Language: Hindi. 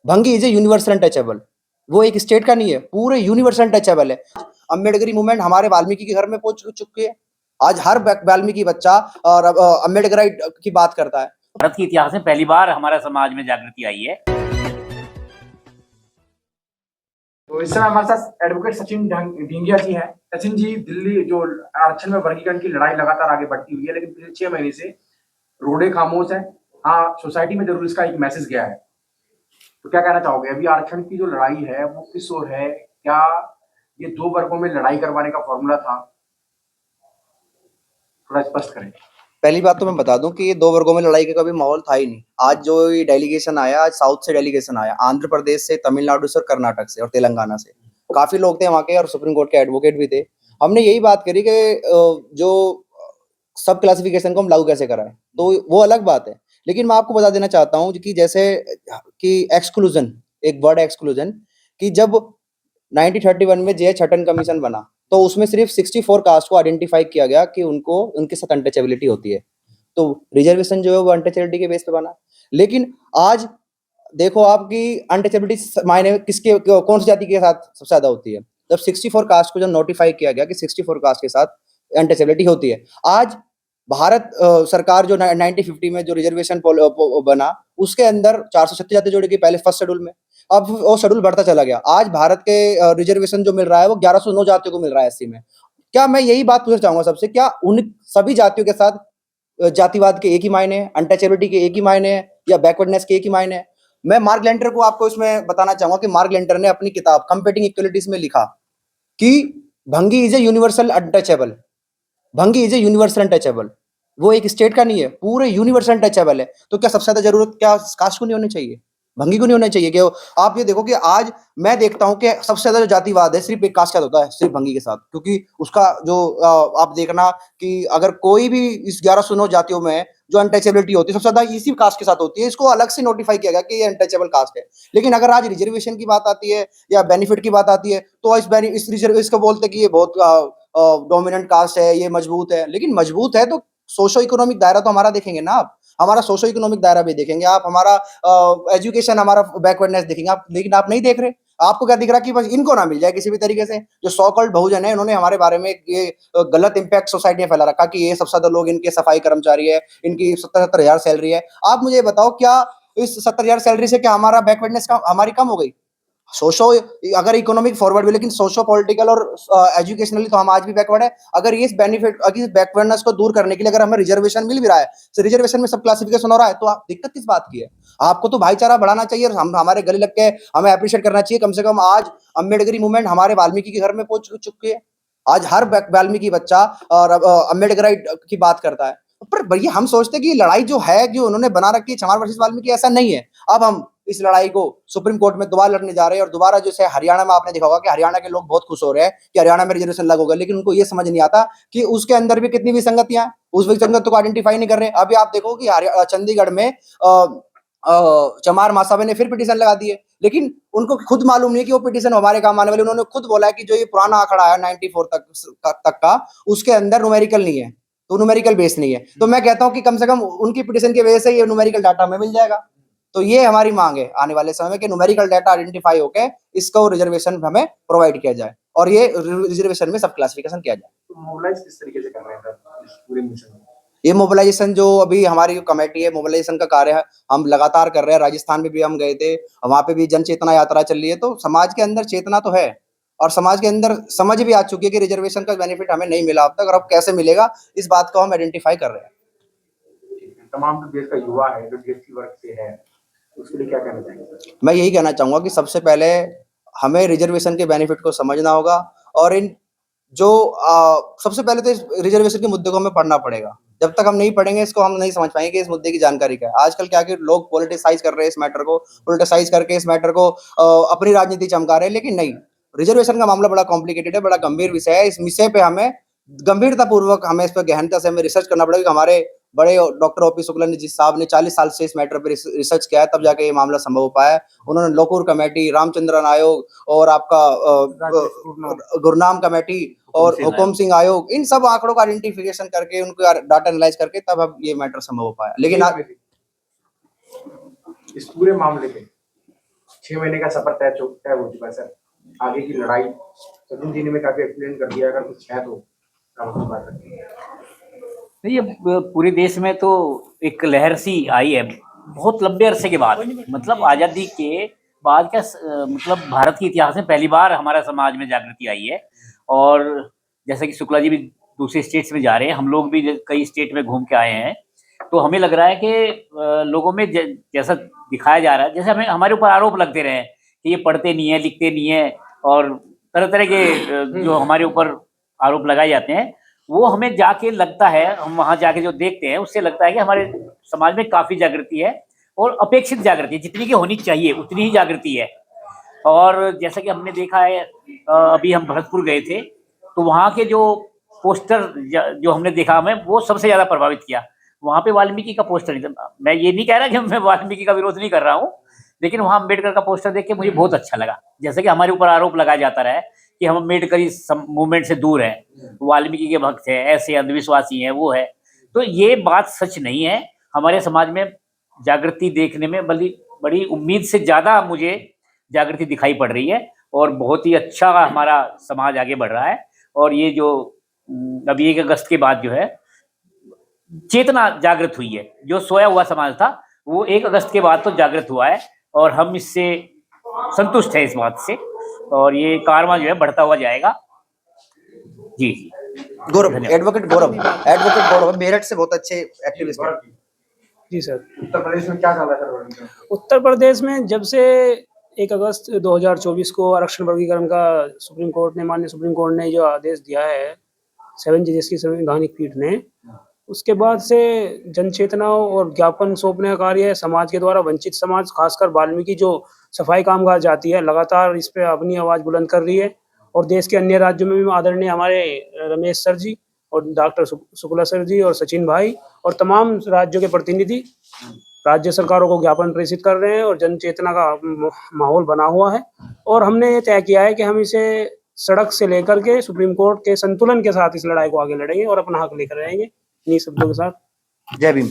भंगी इज ए यूनिवर्सल अनटचेबल। वो एक स्टेट का नहीं है, पूरे यूनिवर्सल अनटचेबल है। अम्बेडकरी मूवमेंट हमारे वाल्मीकि के घर में पहुंच चुकी है। आज हर वाल्मीकि बच्चा और अम्बेडकर की बात करता है। भारत के इतिहास में पहली बार हमारे समाज में जागृति आई है। तो इस समय हमारे साथ एडवोकेट सचिन ढींगिया जी हैं। सचिन जी, दिल्ली जो आरक्षण में वर्गीकरण की लड़ाई लगातार आगे बढ़ती हुई है, लेकिन पिछले 6 महीने से रोडे खामोश है। हाँ, सोसाइटी में जरूर इसका एक मैसेज गया है। तो क्या कहना चाहोगे, अभी आरक्षण की जो लड़ाई है वो किस ओर है? क्या ये 2 वर्गों में लड़ाई करवाने का फॉर्मूला था? थोड़ा स्पष्ट करें। पहली बात तो मैं बता दूं कि ये 2 वर्गों में लड़ाई का कभी माहौल था ही नहीं। आज जो ये डेलीगेशन आया, आज साउथ से डेलीगेशन आया, आंध्र प्रदेश से, तमिलनाडु से और कर्नाटक से और तेलंगाना से, काफी लोग थे वहाँ के और सुप्रीम कोर्ट के एडवोकेट भी थे। हमने यही बात करी कि जो सब क्लासिफिकेशन को हम लागू कैसे कराएं, तो वो अलग बात है। लेकिन मैं आपको बता देना चाहता हूँ कि जैसे कि एक्सक्लूजन, एक वर्ड एक्सक्लूजन, कि जब 1931 में जे छटन कमीशन बना तो उसमें सिर्फ 64 कास्ट को आइडेंटिफाई किया गया कि उनको उनके साथ अनटचेबिलिटी होती है। तो रिजर्वेशन जो है वो अनटचेबिलिटी के बेस पे बना। लेकिन आज देखो आपकी अनटचेबिलिटी मायने किसके, कौन सी जाति के साथ सबसे ज्यादा होती है? जब 64 कास्ट को जब नोटिफाई किया गया कि 64 कास्ट के साथ अनटचेबिलिटी होती है। आज भारत सरकार जो 1950 में जो रिजर्वेशन बना, उसके अंदर 436 जाति जोड़ी गई पहले फर्स्ट शेड्यूल में। अब वो शेड्यूल बढ़ता चला गया। आज भारत के रिजर्वेशन जो मिल रहा है वो 1109 जातियों को मिल रहा है एससी में। क्या मैं यही बात पूछना चाहूंगा सबसे, क्या उन सभी जातियों के साथ जातिवाद के एक ही मायने हैं, अनटचेबिलिटी के एक ही मायने हैं, या बैकवर्डनेस के एक ही मायने हैं? मैं मार्क लेंटर को आपको इसमें बताना चाहूंगा कि मार्क लेंटर ने अपनी किताब कंपेटिंग इक्वलिटीज में लिखा कि भंगी इज ए यूनिवर्सल अनटचेबल। भंगी इज ए यूनिवर्सल अनटचेबल। वो एक स्टेट का नहीं है, पूरे यूनिवर्सल अनटचेबल है। तो क्या सबसे ज्यादा जरूरत क्या कास्ट को नहीं होनी चाहिए, भंगी को नहीं होना चाहिए? कि आप ये देखो कि आज मैं देखता हूं कि सबसे ज्यादा जो जातिवाद है सिर्फ एक कास्ट का होता है, सिर्फ भंगी के साथ। क्योंकि उसका जो आप देखना कि अगर कोई भी इस 1109 जातियों में जो अनटचेबिलिटी होती है सबसे ज्यादा इसी कास्ट के साथ होती है। इसको अलग से नोटिफाई किया गया कि ये अनटचेबल कास्ट है। लेकिन अगर आज रिजर्वेशन की बात आती है या बेनिफिट की बात आती है तो इस रिजर्व इसको बोलते हैं कि ये बहुत डोमिनेंट कास्ट है, ये मजबूत है। लेकिन मजबूत है तो सोशो इकोनॉमिक दायरा तो हमारा देखेंगे ना आप, हमारा सोशो इकोनॉमिक दायरा भी देखेंगे आप, हमारा एजुकेशन, हमारा बैकवर्डनेस देखेंगे आप। लेकिन आप नहीं देख रहे। आपको क्या दिख रहा कि बस इनको ना मिल जाए किसी भी तरीके से। जो सो कॉल्ड बहुजन है, उन्होंने हमारे बारे में ये गलत इंपैक्ट सोसाइटी में फैला रखा कि ये सबसे ज्यादा लोग इनके सफाई कर्मचारी है, इनकी 70-70 हजार सैलरी है। आप मुझे बताओ, क्या इस 70 हजार सैलरी से क्या हमारा बैकवर्डनेस हमारी कम हो गई? सोशो, अगर इकोनॉमिक फॉरवर्ड भी, लेकिन सोशो पॉलिटिकल और एजुकेशनली तो हम आज भी बैकवर्ड है। अगर ये बेनिफिट, अगर इस बैकवर्डनेस को दूर करने के लिए अगर हमें रिजर्वेशन मिल भी रहा है, तो रिजर्वेशन में सब क्लासिफिकेशन हो रहा है, तो आप दिक्कत किस बात की है? आपको तो भाईचारा बढ़ाना चाहिए और हम हमारे गले लग के हमें अप्रिशिएट करना चाहिए। कम से कम आज अम्बेडकरी मूवमेंट हमारे वाल्मीकि के घर में पहुंच चुकी है। आज हर वाल्मीकि बच्चा और अम्बेडकर की बात करता है। पर भैया हम सोचते हैं कि लड़ाई जो है, जो उन्होंने बना रखी है चमार वर्सेस वाल्मीकि, ऐसा नहीं है। अब हम इस लड़ाई को सुप्रीम कोर्ट में दोबारा लड़ने जा रहे हैं। और दोबारा जैसे हरियाणा में आपने देखा होगा कि हरियाणा के लोग बहुत खुश हो रहे हैं कि हरियाणा में रिजर्वेशन लागू होगा, लेकिन उनको ये समझ नहीं आता कि उसके अंदर भी कितनी विसंगतियां हैं। उस विसंगत को आइडेंटिफाई नहीं कर रहे। अभी आप देखो कि चंडीगढ़ में चमार महासभा ने फिर पिटीशन लगा दी है, लेकिन उनको खुद मालूम नहीं कि वो पिटीशन हमारे काम आने वाले। उन्होंने खुद बोला है कि जो ये पुराना आंकड़ा है 94 तक का, उसके अंदर न्यूमेरिकल नहीं है, तो न्यूमेरिकल बेस नहीं है। तो मैं कहता हूं कि कम से कम उनकी पिटीशन की वजह से ये न्यूमेरिकल डाटा हमें मिल जाएगा। तो ये हमारी मांग है आने वाले समय में कि न्यूमेरिकल डाटा आइडेंटिफाई होके इसको रिजर्वेशन हमें प्रोवाइड किया जाए और ये रिजर्वेशन में सब क्लासिफिकेशन किया जाए। तो मोबिलाइज किस तरीके से कर रहे हैं इस पूरे मिशन में? ये मोबिलाइजेशन जो अभी हमारी जो कमेटी है, मोबिलाइजेशन का कार्य है, हम लगातार कर रहे हैं। राजस्थान में भी हम गए थे, वहां पे भी जन चेतना यात्रा चल रही है। तो समाज के अंदर चेतना तो है और समाज के अंदर समझ भी आ चुकी है कि रिजर्वेशन का बेनिफिट हमें नहीं मिला अब तक, और अब कैसे मिलेगा इस बात को हम आइडेंटिफाई कर रहे हैं। तमाम जो देश का युवा है, जो DSC वर्ग से है, उसके लिए क्या कहना चाहेंगे? मैं यही कहना चाहूंगा कि सबसे पहले हमें रिजर्वेशन के बेनिफिट को समझना होगा और इन जो सबसे पहले तो इस रिजर्वेशन के मुद्दे को हमें पढ़ना पड़ेगा। जब तक हम नहीं पढ़ेंगे इसको, हम नहीं समझ पाएंगे कि इस मुद्दे की जानकारी क्या है। आजकल क्या कि लोग पॉलिटिसाइज कर रहे हैं इस मैटर को, पॉलिटिसाइज करके इस मैटर को अपनी राजनीति चमका रहे हैं। लेकिन नहीं, रिजर्वेशन का मामला बड़ा कॉम्प्लिकेटेड है, बड़ा गंभीर विषय है। इस विषय पे हमें गंभीरता पूर्वक हमें इस पर गहनता से हमें रिसर्च करना पड़ेगा कि हमारे बड़े डॉक्टर ओपी शुक्ला ने, जिस साहब ने 40 साल से इस मैटर पर रिसर्च किया है, तब जाके ये मामला संभव हो पाया है। उन्होंने लोकूर कमेटी, रामचंद्रन आयोग और आपका गुरनाम कमेटी और हुकुम सिंह आयोग, इन सब आंकड़ों का आइडेंटिफिकेशन करके उनको डाटा एनालाइज करके तब अब ये मैटर संभव हो पाया। लेकिन इस पूरे मामले पे 6 महीने का सफर तय हो चुका है सर। आगे की लड़ाई सचिन जी ने में काफी एक्सप्लेन कर दिया, अगर कुछ है तो आप कुछ बात करिए। नहीं, ये पूरे देश में तो एक लहर सी आई है बहुत लंबे अरसे के बाद। मतलब आज़ादी के बाद का मतलब भारत के इतिहास में पहली बार हमारा समाज में जागृति आई है। और जैसे कि शुक्ला जी भी दूसरे स्टेट्स में जा रहे हैं, हम लोग भी कई स्टेट में घूम के आए हैं, तो हमें लग रहा है कि लोगों में जैसा दिखाया जा रहा है, जैसे हमें हमारे ऊपर आरोप लगते रहे कि ये पढ़ते नहीं है, लिखते नहीं है, और तरह तरह के जो हमारे ऊपर आरोप लगाए जाते हैं, वो हमें जाके लगता है, हम वहाँ जाके जो देखते हैं उससे लगता है कि हमारे समाज में काफ़ी जागृति है, और अपेक्षित जागृति है, जितनी की होनी चाहिए उतनी ही जागृति है। और जैसा कि हमने देखा है, अभी हम भरतपुर गए थे, तो वहाँ के जो पोस्टर जो हमने देखा, हमें वो सबसे ज़्यादा प्रभावित किया। वहाँ पे वाल्मीकि का पोस्टर नहीं था। मैं ये नहीं कह रहा कि मैं वाल्मीकि का विरोध नहीं कर रहा हूँ, लेकिन वहाँ अम्बेडकर का पोस्टर देख के मुझे बहुत अच्छा लगा। जैसे कि हमारे ऊपर आरोप लगाया जाता रहा है कि हम अम्बेडकरी मूवमेंट से दूर हैं, वाल्मीकि के भक्त हैं, ऐसे अंधविश्वासी हैं, वो है। तो ये बात सच नहीं है। हमारे समाज में जागृति देखने में बड़ी उम्मीद से ज़्यादा मुझे जागृति दिखाई पड़ रही है, और बहुत ही अच्छा हमारा समाज आगे बढ़ रहा है। और ये जो अभी 1 अगस्त के बाद जो है चेतना जागृत हुई है, जो सोया हुआ समाज था वो 1 अगस्त के बाद तो जागृत हुआ है, और हम इससे संतुष्ट हैं इस बात से, और ये कारवां जो है बढ़ता हुआ जाएगा। जी जी, गौरव, धन्यवाद। एडवोकेट गौरव मेरठ से बहुत अच्छे एक्टिविस्ट हैं। जी सर। उत्तर प्रदेश में क्या चल रहा है सर? उत्तर प्रदेश में जब से 1 अगस्त 2024 को आरक्षण वर्गीकरण का माननीय सुप्रीम कोर्ट ने जो आदेश दिया है, 7 जजेस की संवैधानिक पीठ ने, उसके बाद से जन चेतना और ज्ञापन सौंपने का कार्य समाज के द्वारा वंचित समाज, खासकर वाल्मीकि जो सफाई कामगार जाति है, लगातार इस पे अपनी आवाज़ बुलंद कर रही है। और देश के अन्य राज्यों में भी आदरणीय हमारे रमेश सर जी और डॉक्टर शुक्ला सर जी और सचिन भाई और तमाम राज्यों के प्रतिनिधि राज्य सरकारों को ज्ञापन प्रेषित कर रहे हैं, और जन चेतना का माहौल बना हुआ है। और हमने ये तय किया है कि हम इसे सड़क से लेकर के सुप्रीम कोर्ट के संतुलन के साथ इस लड़ाई को आगे लड़ेंगे और अपना हक लेकर रहेंगे। इन्हीं शब्दों के साथ जय भीम।